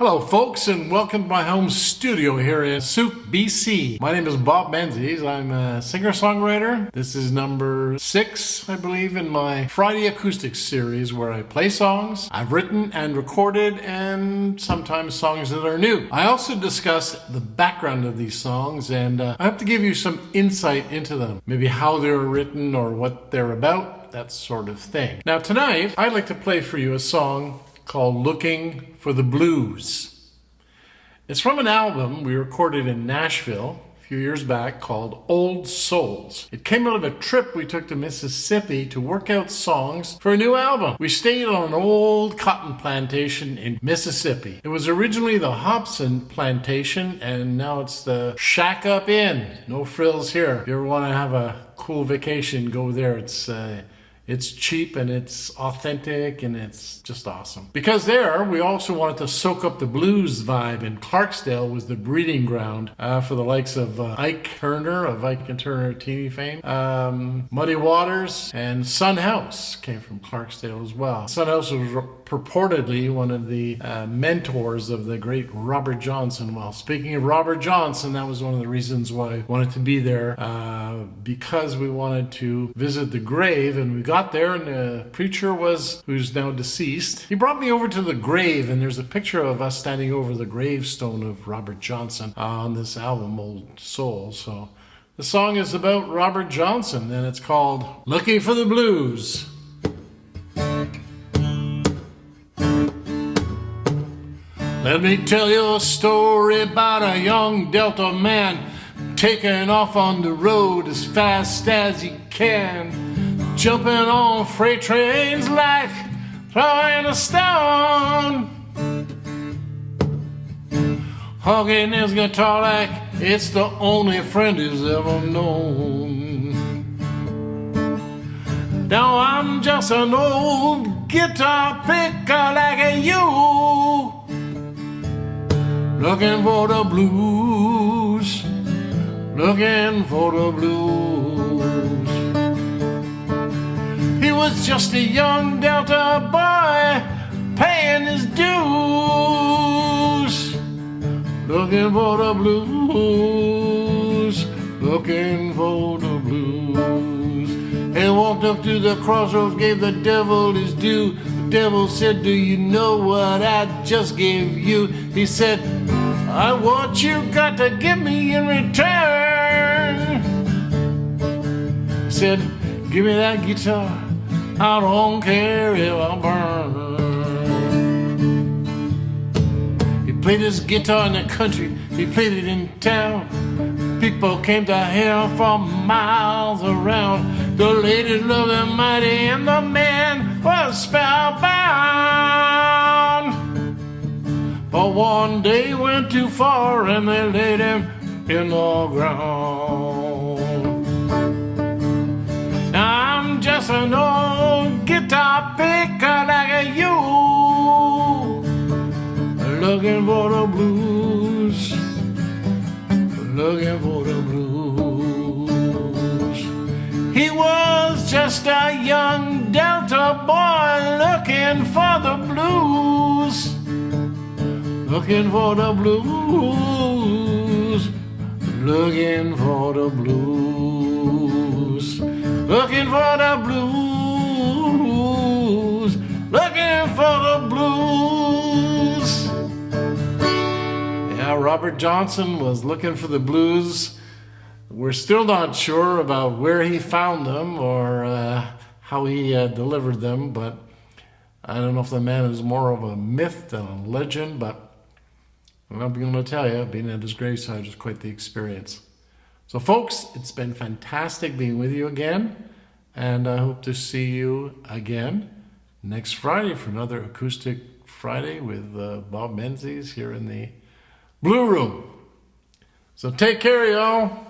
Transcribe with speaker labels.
Speaker 1: Hello folks, and welcome to my home studio here in Souk, BC. My name is Bob Menzies. I'm a singer-songwriter. This is number 6, I believe, in my Friday Acoustic series where I play songs I've written and recorded, and sometimes songs that are new. I also discuss the background of these songs, and I hope to give you some insight into them. Maybe how they were written or what they're about, that sort of thing. Now tonight, I'd like to play for you a song called Looking for the Blues. It's from an album we recorded in Nashville a few years back called Old Souls. It came out of a trip we took to Mississippi to work out songs for a new album. We stayed on an old cotton plantation in Mississippi. It was originally the Hobson plantation, and now it's the Shack Up Inn. No frills here. If you ever want to have a cool vacation, go there. It's cheap and it's authentic and it's just awesome. Because there, we also wanted to soak up the blues vibe, and Clarksdale was the breeding ground for the likes of Ike Turner of Ike and Turner Teeny fame. Muddy Waters and Son House came from Clarksdale as well. Son House was purportedly one of the mentors of the great Robert Johnson. Well, speaking of Robert Johnson, that was one of the reasons why I wanted to be there, because we wanted to visit the grave, and we got there, and the preacher who's now deceased. He brought me over to the grave, and there's a picture of us standing over the gravestone of Robert Johnson on this album, Old Soul. So the song is about Robert Johnson, and it's called Looking for the Blues. Let me tell you a story about a young Delta man taking off on the road as fast as he can, jumping on freight trains like throwing a stone, hugging his guitar like it's the only friend he's ever known. Now I'm just an old guitar picker like you, looking for the blues, looking for the blues. He was just a young Delta boy paying his dues, looking for the blues, looking for the blues. He walked up to the crossroads, gave the devil his due. The devil said, "Do you know what I just gave you?" He said, "I what you got to give me in return." He said, "Give me that guitar, I don't care if I burn." He played his guitar in the country, he played it in town. People came to hear him from miles around. The ladies loved him mighty, and the man was spellbound. But one day he went too far, and they laid him in the ground. Now I'm just an old guitar picker like you, looking for the blues, looking for the blues. He was just a young Delta boy looking for the blues, looking for the blues, looking for the blues, looking for the blues, looking for the blues. Yeah, Robert Johnson was looking for the blues. We're still not sure about where he found them or how he delivered them, but I don't know if the man is more of a myth than a legend, but I'm going to tell you, being at his graveside is quite the experience. So folks, it's been fantastic being with you again, and I hope to see you again next Friday for another Acoustic Friday with Bob Menzies here in the Blue Room. So take care, y'all.